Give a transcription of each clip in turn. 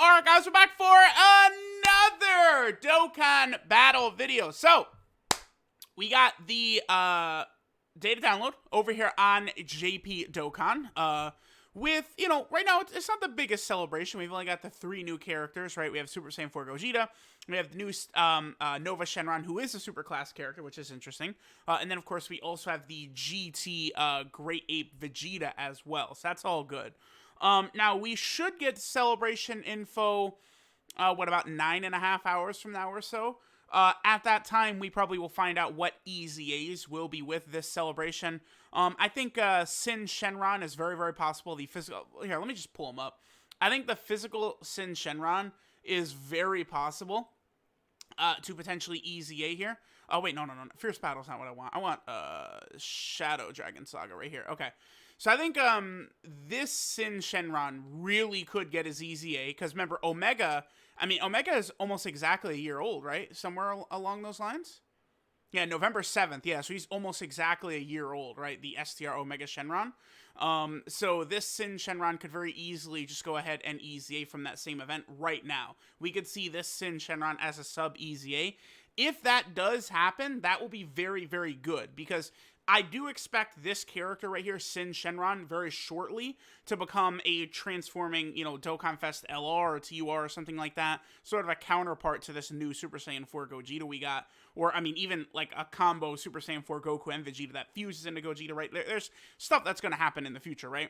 Alright guys, we're back for another Dokkan battle video. So, we got the data download over here on JP Dokkan. With, you know, right now it's not the biggest celebration. We've only got the 3 new characters, right? We have Super Saiyan 4 Gogeta. We have the new Nova Shenron, who is a super class character, which is interesting. And then, of course, we also have the GT Great Ape Vegeta as well. So that's all good. Now, we should get celebration info, about 9.5 hours from now or so. At that time, we probably will find out what EZAs will be with this celebration. I think Sin Shenron is very, very possible. The physical... Here, let me just pull them up. I think the physical Sin Shenron is very possible to potentially EZA here. Oh, wait, no. Fierce Battle's not what I want. I want Shadow Dragon Saga right here. Okay. So I think this Sin Shenron really could get his EZA, because remember, Omega is almost exactly a year old, right? Somewhere along those lines? Yeah, November 7th. Yeah, so he's almost exactly a year old, right? The STR Omega Shenron. So this Sin Shenron could very easily just go ahead and EZA from that same event right now. We could see this Sin Shenron as a sub EZA. If that does happen, that will be very, very good, because I do expect this character right here, Sin Shenron, very shortly to become a transforming, you know, Dokkan Fest LR or TUR or something like that. Sort of a counterpart to this new Super Saiyan 4 Gogeta we got. Or, I mean, even like a combo Super Saiyan 4 Goku and Vegeta that fuses into Gogeta, right? There's stuff that's going to happen in the future, right?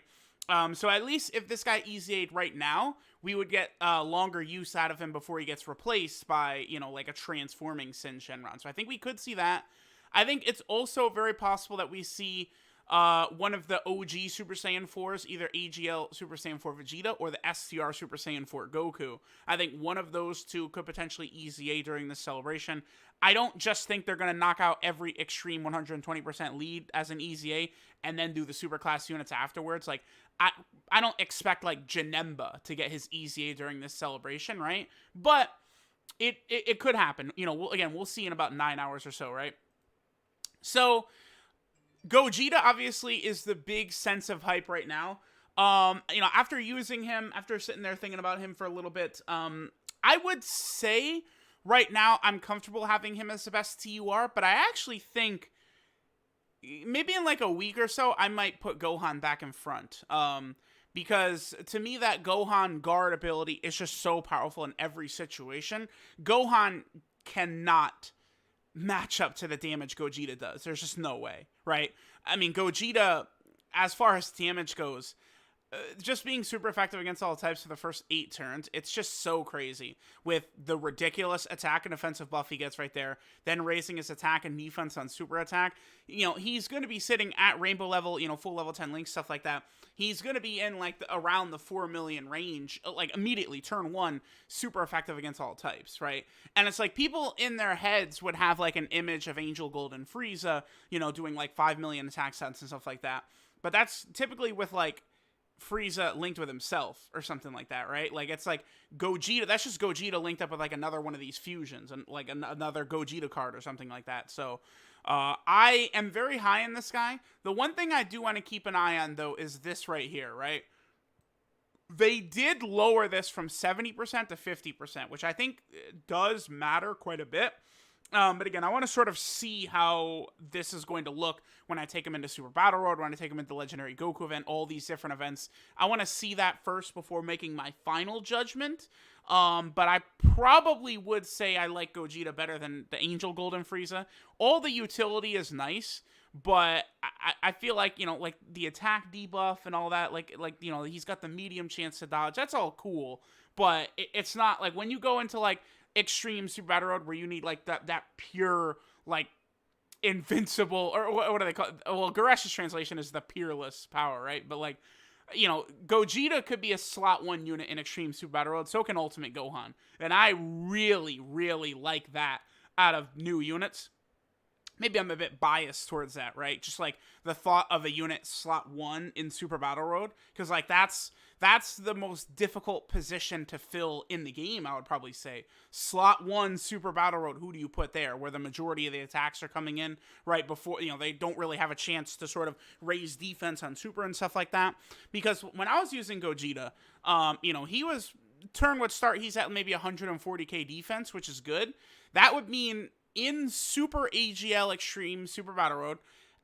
So at least if this guy EZA'd right now, we would get longer use out of him before he gets replaced by, you know, like a transforming Sin Shenron. So I think we could see that. I think it's also very possible that we see one of the OG Super Saiyan 4s, either AGL Super Saiyan 4 Vegeta or the STR Super Saiyan 4 Goku. I think one of those two could potentially EZA during this celebration. I don't just think they're going to knock out every extreme 120% lead as an EZA and then do the super class units afterwards. Like, I don't expect, like, Janemba to get his EZA during this celebration, right? But it could happen. You know, we'll see in about 9 hours or so, right? So, Gogeta obviously is the big sense of hype right now. You know, after using him, after sitting there thinking about him for a little bit, I would say right now I'm comfortable having him as the best TUR, but I actually think maybe in like a week or so, I might put Gohan back in front. Because to me, that Gohan guard ability is just so powerful in every situation. Gohan cannot match up to the damage Gogeta does. There's just no way, right? I mean, Gogeta, as far as damage goes, just being super effective against all types for the first 8 turns, it's just so crazy with the ridiculous attack and defensive buff he gets right there, then raising his attack and defense on super attack. You know, he's going to be sitting at rainbow level, you know, full level 10 link, stuff like that. He's going to be in like around the 4 million range, like immediately, turn 1, super effective against all types, right? And it's like people in their heads would have like an image of Angel Gold and Frieza, you know, doing like 5 million attack sets and stuff like that. But that's typically with like Frieza linked with himself or something like that, right? Like, it's like Gogeta, that's just Gogeta linked up with like another one of these fusions and like another Gogeta card or something like that. So I am very high in this guy. The one thing I do want to keep an eye on, though, is this right here, right? They did lower this from 70% to 50%, which I think does matter quite a bit. But again, I want to sort of see how this is going to look when I take him into Super Battle Road, when I take him into the Legendary Goku event, all these different events. I want to see that first before making my final judgment. But I probably would say I like Gogeta better than the Angel Golden Frieza. All the utility is nice, but I feel like, you know, like the attack debuff and all that, like you know, he's got the medium chance to dodge. That's all cool, but it's not like when you go into like Extreme Super Battle Road where you need like that pure like invincible, or what do they call it? Well, Garesh's translation is the peerless power, right? But like, you know, Gogeta could be a slot 1 unit in Extreme Super Battle Road, so can Ultimate Gohan, and I really, really like that out of new units. Maybe I'm a bit biased towards that, right? Just like the thought of a unit slot 1 in Super Battle Road, because like that's the most difficult position to fill in the game, I would probably say. Slot 1 Super Battle Road, who do you put there? Where the majority of the attacks are coming in right before, you know, they don't really have a chance to sort of raise defense on Super and stuff like that. Because when I was using Gogeta, you know, he was turn would start, he's at maybe 140k defense, which is good. That would mean in Super AGL Extreme Super Battle Road,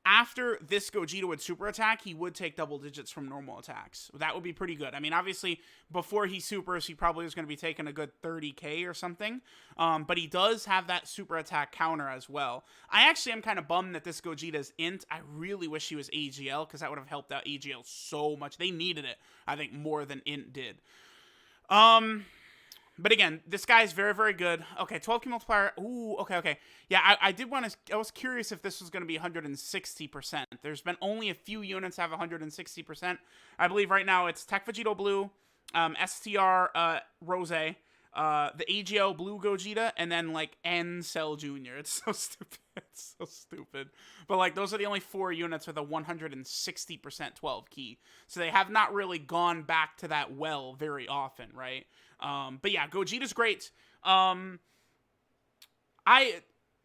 after this Gogeta would super attack, he would take double digits from normal attacks. That would be pretty good. I mean, obviously, before he supers, he probably was going to be taking a good 30k or something. But he does have that super attack counter as well. I actually am kind of bummed that this Gogeta is Int. I really wish he was AGL, because that would have helped out AGL so much. They needed it, I think, more than Int did. But again, this guy is very, very good. Okay, 12k multiplier. Ooh, okay. Yeah, I did want to... I was curious if this was going to be 160%. There's been only a few units have 160%. I believe right now it's Tech Vegito Blue, STR Rose, the AGL Blue Gogeta, and then, like, N Cell Jr. It's so stupid. It's so stupid. But, like, those are the only 4 units with a 160% 12 key. So they have not really gone back to that well very often, right? But yeah, Gogeta's great.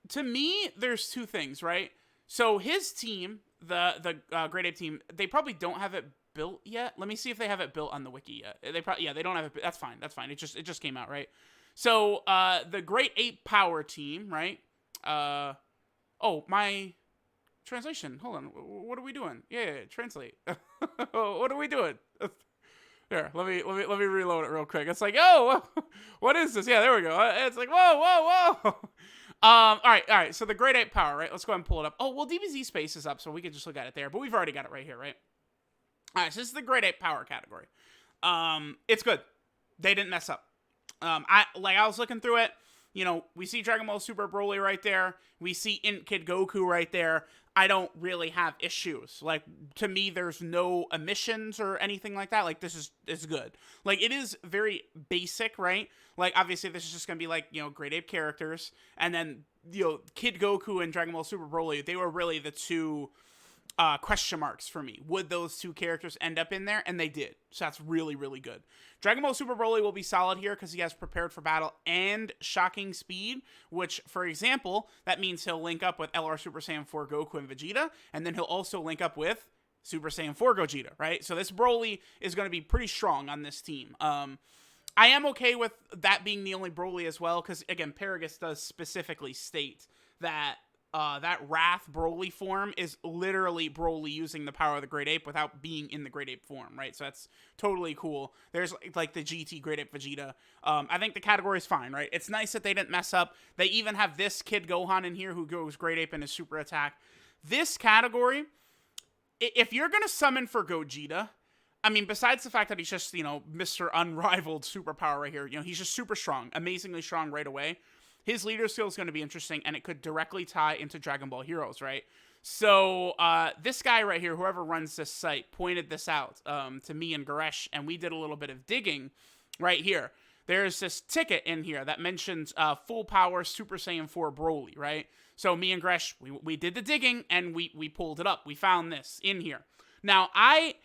To me, there's 2 things, right? So his team, the Great Ape team, they probably don't have it built yet. Let me see if they have it built on the wiki yet. They don't have it. That's fine. It just came out, right? So, the Great Ape Power team, right? Oh, my translation. Hold on. What are we doing? Yeah, translate. What are we doing? Here, let me reload it real quick. It's like, oh, what is this? Yeah, there we go. It's like, whoa. All right. So the Great Ape Power, right? Let's go ahead and pull it up. Oh, well, DBZ space is up, so we can just look at it there. But we've already got it right here, right? All right, so this is the Great Ape Power category. It's good. They didn't mess up. I was looking through it. You know, we see Dragon Ball Super Broly right there. We see Int Kid Goku right there. I don't really have issues. Like, to me, there's no omissions or anything like that. Like, this is good. Like, it is very basic, right? Like, obviously, this is just gonna be, like, you know, Great Ape characters. And then, you know, Kid Goku and Dragon Ball Super Broly, they were really the 2 question marks for me. Would those 2 characters end up in there? And they did. So that's really, really good. Dragon Ball Super Broly will be solid here because he has Prepared for Battle and Shocking Speed, which, for example, that means he'll link up with LR Super Saiyan 4 Goku and Vegeta, and then he'll also link up with Super Saiyan 4 Gogeta, right? So this Broly is going to be pretty strong on this team. I am okay with that being the only Broly as well, because, again, Paragus does specifically state that that Wrath Broly form is literally Broly using the power of the Great Ape without being in the Great Ape form, right? So that's totally cool. There's like the GT Great Ape Vegeta. I think the category is fine, right? It's nice that they didn't mess up. They even have this Kid Gohan in here who goes Great Ape in his super attack. This category, if you're going to summon for Gogeta, I mean, besides the fact that he's just, you know, Mr. Unrivaled superpower right here, you know, he's just super strong, amazingly strong right away. His leader skill is going to be interesting, and it could directly tie into Dragon Ball Heroes, right? So, this guy right here, whoever runs this site, pointed this out to me and Goresh, and we did a little bit of digging right here. There's this ticket in here that mentions full power Super Saiyan 4 Broly, right? So, me and Goresh, we did the digging, and we pulled it up. We found this in here. Now, my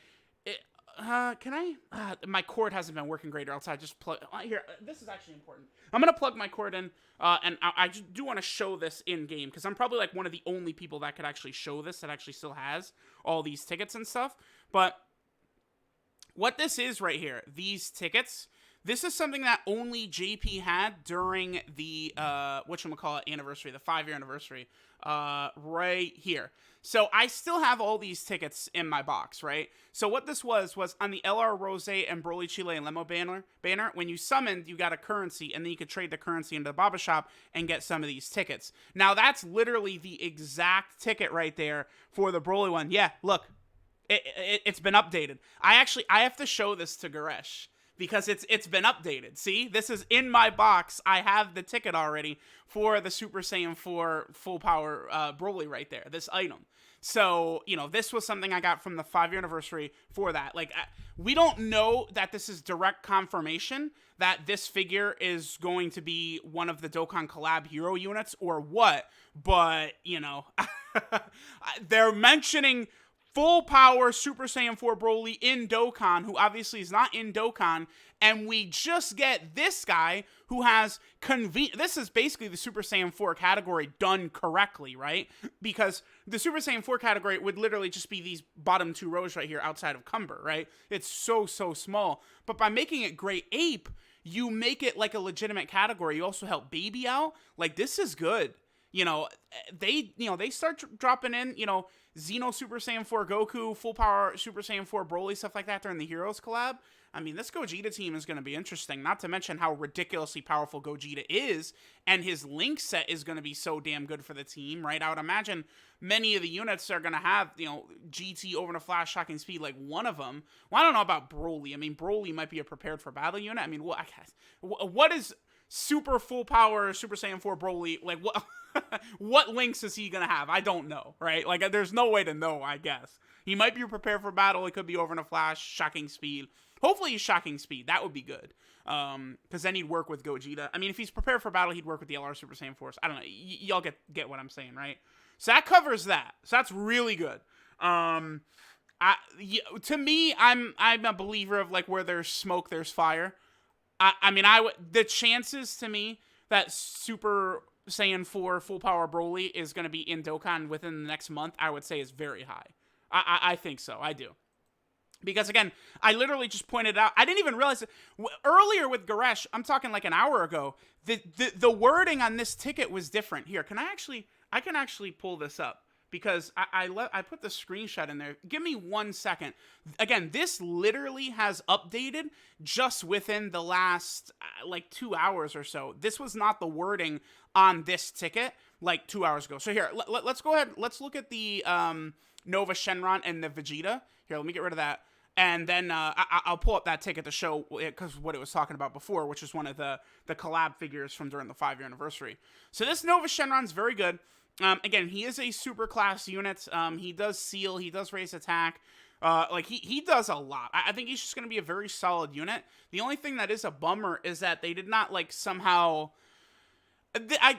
cord hasn't been working great, or else I just plug... here, this is actually important. I'm going to plug my cord in, and I just do want to show this in-game, because I'm probably, like, one of the only people that could actually show this, that actually still has all these tickets and stuff. But what this is right here, these tickets, this is something that only JP had during the, anniversary, the 5-year anniversary, right here. So I still have all these tickets in my box, right? So what this was on the LR Rose and Broly Chile and Lemo banner, when you summoned, you got a currency, and then you could trade the currency into the Baba Shop and get some of these tickets. Now, that's literally the exact ticket right there for the Broly one. Yeah, look, it's been updated. I have to show this to Goresh, because it's been updated. See, this is in my box. I have the ticket already for the Super Saiyan 4 full power Broly right there, this item. So, you know, this was something I got from the 5-year anniversary for that. Like, we don't know that this is direct confirmation that this figure is going to be one of the Dokkan collab hero units or what, but, you know, they're mentioning full power Super Saiyan 4 Broly in Dokkan, who obviously is not in Dokkan, and we just get this guy who has this is basically the Super Saiyan 4 category done correctly, right? Because the Super Saiyan 4 category would literally just be these bottom 2 rows right here outside of Cumber, right? It's so small. But by making it Great Ape, you make it like a legitimate category. You also help Baby out. Like, this is good. They start dropping in, Xeno Super Saiyan 4 Goku, Full Power Super Saiyan 4 Broly, stuff like that during the Heroes collab. I mean, this Gogeta team is going to be interesting, not to mention how ridiculously powerful Gogeta is, and his Link set is going to be so damn good for the team, right? I would imagine many of the units are going to have, GT over to Flash, Shocking Speed, like one of them. Well, I don't know about Broly. I mean, Broly might be a prepared for battle unit. I mean, what is super full power Super Saiyan 4 Broly, like, what... what links is he gonna have? I don't know, right? Like, there's no way to know, I guess. He might be prepared for battle. It could be over in a Flash, Shocking Speed. Hopefully he's Shocking Speed. That would be good. Because then he'd work with Gogeta. I mean, if he's prepared for battle, he'd work with the LR Super Saiyan Force. I don't know. Y'all get what I'm saying, right? So that covers that. So that's really good. To me, I'm a believer of, like, where there's smoke, there's fire. The chances to me that Super Saiyan 4 Full Power Broly is going to be in Dokkan within the next month, I would say is very high. I think so. I do. Because, again, I literally just pointed out, I didn't even realize it. Earlier with Goresh, I'm talking like an hour ago, the wording on this ticket was different. Here, I can actually pull this up. Because I put the screenshot in there. Give me 1 second. Again, this literally has updated just within the last, 2 hours or so. This was not the wording on this ticket, 2 hours ago. So here, let's go ahead. Let's look at the Nova Shenron and the Vegeta. Here, let me get rid of that. And then I'll pull up that ticket to show, because what it was talking about before, which is one of the collab figures from during the 5-year anniversary. So this Nova Shenron's very good. Again, he is a super class unit. He does seal, he does raise attack. He does a lot. I think he's just going to be a very solid unit. The only thing that is a bummer is that they did not, somehow...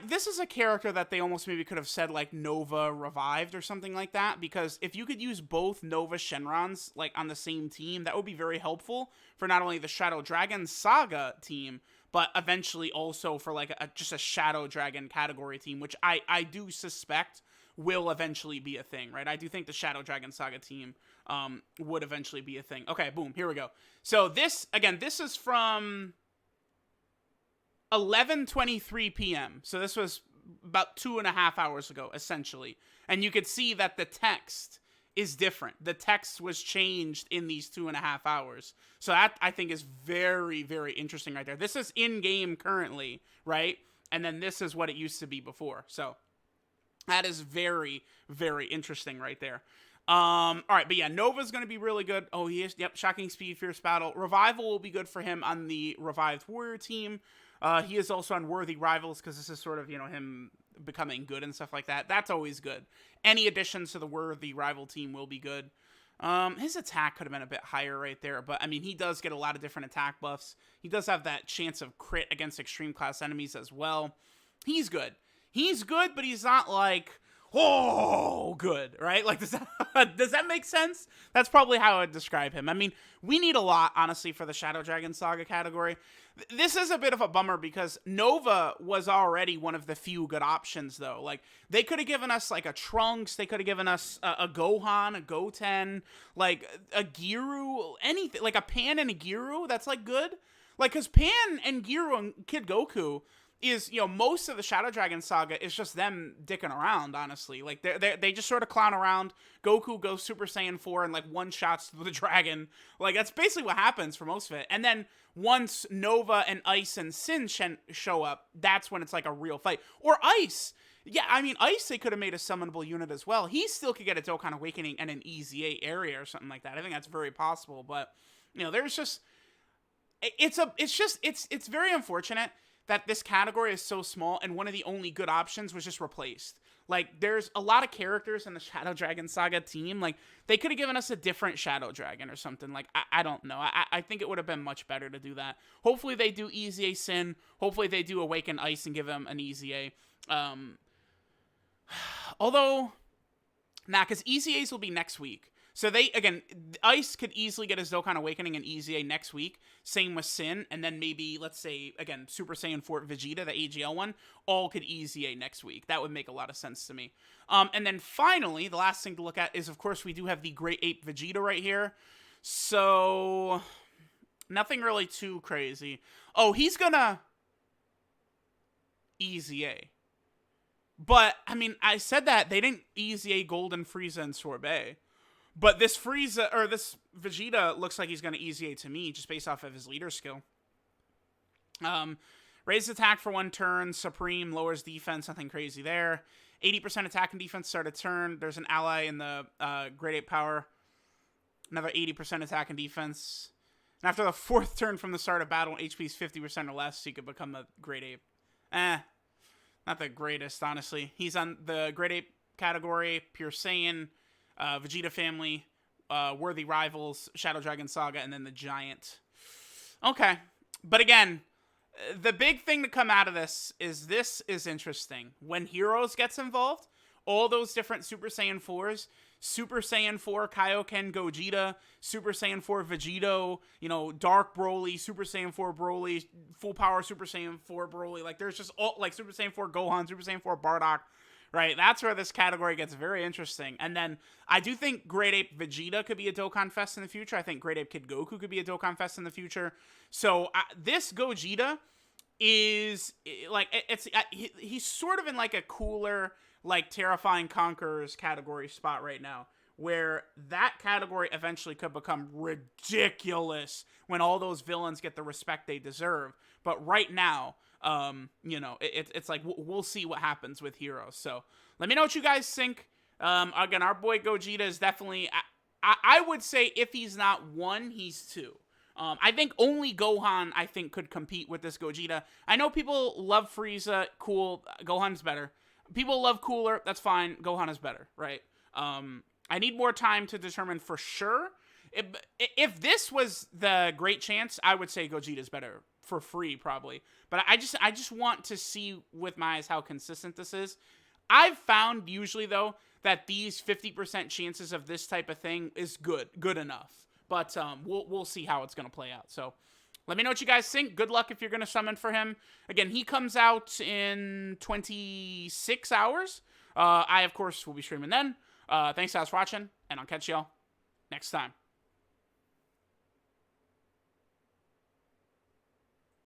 this is a character that they almost maybe could have said, Nova revived or something like that, because if you could use both Nova Shenrons, on the same team, that would be very helpful for not only the Shadow Dragon Saga team, but eventually also for, just a Shadow Dragon category team, which I do suspect will eventually be a thing, right? I do think the Shadow Dragon Saga team would eventually be a thing. Okay, boom, here we go. So this is from 11:23 p.m. So this was about 2.5 hours ago, essentially. And you could see that the text is different. The text was changed in these 2.5 hours. So that, I think, is very, very interesting right there. This is in-game currently, right? And then this is what it used to be before. So that is very, very interesting right there. All right, but yeah, Nova's going to be really good. Oh, he is. Yep, Shocking Speed, Fierce Battle. Revival will be good for him on the Revived Warrior team. He is also on Worthy Rivals, because this is sort of, him becoming good and stuff like that. That's always good. Any additions to the Worthy Rival team will be good. His attack could have been a bit higher right there, but, he does get a lot of different attack buffs. He does have that chance of crit against extreme class enemies as well. He's good. He's good, but he's not, good, right? Does that make sense? That's probably how I would describe him. We need a lot, honestly, for the Shadow Dragon Saga category. This is a bit of a bummer because Nova was already one of the few good options, though. They could have given us, a Trunks. They could have given us a Gohan, a Goten, a Giru, anything. A Pan and a Giru, that's, good. Because Pan and Giru and Kid Goku is, most of the Shadow Dragon Saga is just them dicking around, honestly. They just sort of clown around. Goku goes Super Saiyan 4 and, one-shots the dragon. That's basically what happens for most of it. And then once Nova and Ice and Sin show up, that's when it's, a real fight. Or Ice. Yeah, Ice, they could have made a summonable unit as well. He still could get a Dokkan Awakening and an EZA area or something like that. I think that's very possible. But, there's just... It's very unfortunate that this category is so small and one of the only good options was just replaced. There's a lot of characters in the Shadow Dragon Saga team. They could have given us a different Shadow Dragon or something. I don't know. I think it would have been much better to do that. Hopefully they do EZA Sin. Hopefully they do Awaken Ice and give him an EZA. Although, because EZAs will be next week. So Ice could easily get his Dokkan Awakening and EZA next week. Same with Sin, and then maybe, let's say, again, Super Saiyan 4 Vegeta, the AGL one, all could EZA next week. That would make a lot of sense to me. And then finally, the last thing to look at is, of course, we do have the Great Ape Vegeta right here. So, nothing really too crazy. oh, he's gonna easy A. But, I mean, I said that they didn't easy A Golden Frieza and Sorbet. But this Frieza, or this Vegeta looks like he's gonna easy A to me, just based off of his leader skill. Raised attack for 1 turn, Supreme, lowers defense, nothing crazy there. 80% attack and defense start a turn. There's an ally in the Grade 8 power. Another 80% attack and defense. And after the 4th turn from the start of battle, HP is 50% or less, so you could become a Grade 8. Not the greatest, honestly. He's on the Grade 8 category, Pure Saiyan, Vegeta family, Worthy Rivals, Shadow Dragon Saga, and then the Giant. Okay. But again, the big thing to come out of this is interesting. When Heroes gets involved, all those different Super Saiyan 4s, Super Saiyan 4 Kaioken Gogeta, Super Saiyan 4 Vegito, you know, Dark Broly, Super Saiyan 4 Broly, Full Power Super Saiyan 4 Broly. Like, there's just all, like, Super Saiyan 4 Gohan, Super Saiyan 4 Bardock, right? That's where this category gets very interesting. And then I do think Grade 8 Vegeta could be a Dokkan Fest in the future. I think Grade 8 Kid Goku could be a Dokkan Fest in the future. So this Gogeta is like, he's sort of in like a cooler, like Terrifying Conquerors category spot right now, where that category eventually could become ridiculous when all those villains get the respect they deserve. But right now, you know, it's like, we'll see what happens with Heroes. So let me know what you guys think. Again, our boy Gogeta is definitely, I would say if he's not 1, he's 2. I think only Gohan, I think, could compete with this Gogeta. I know people love Frieza. Cool. Gohan's better. People love Cooler. That's fine. Gohan is better, right? I need more time to determine for sure. If this was the great chance, I would say Gogeta's better for free, probably. But I just want to see with my eyes how consistent this is. I've found, usually, though, that these 50% chances of this type of thing is good enough. But we'll see how it's going to play out. So let me know what you guys think. Good luck if you're going to summon for him. Again, he comes out in 26 hours. I, of course, will be streaming then. Thanks guys for watching, and I'll catch y'all next time.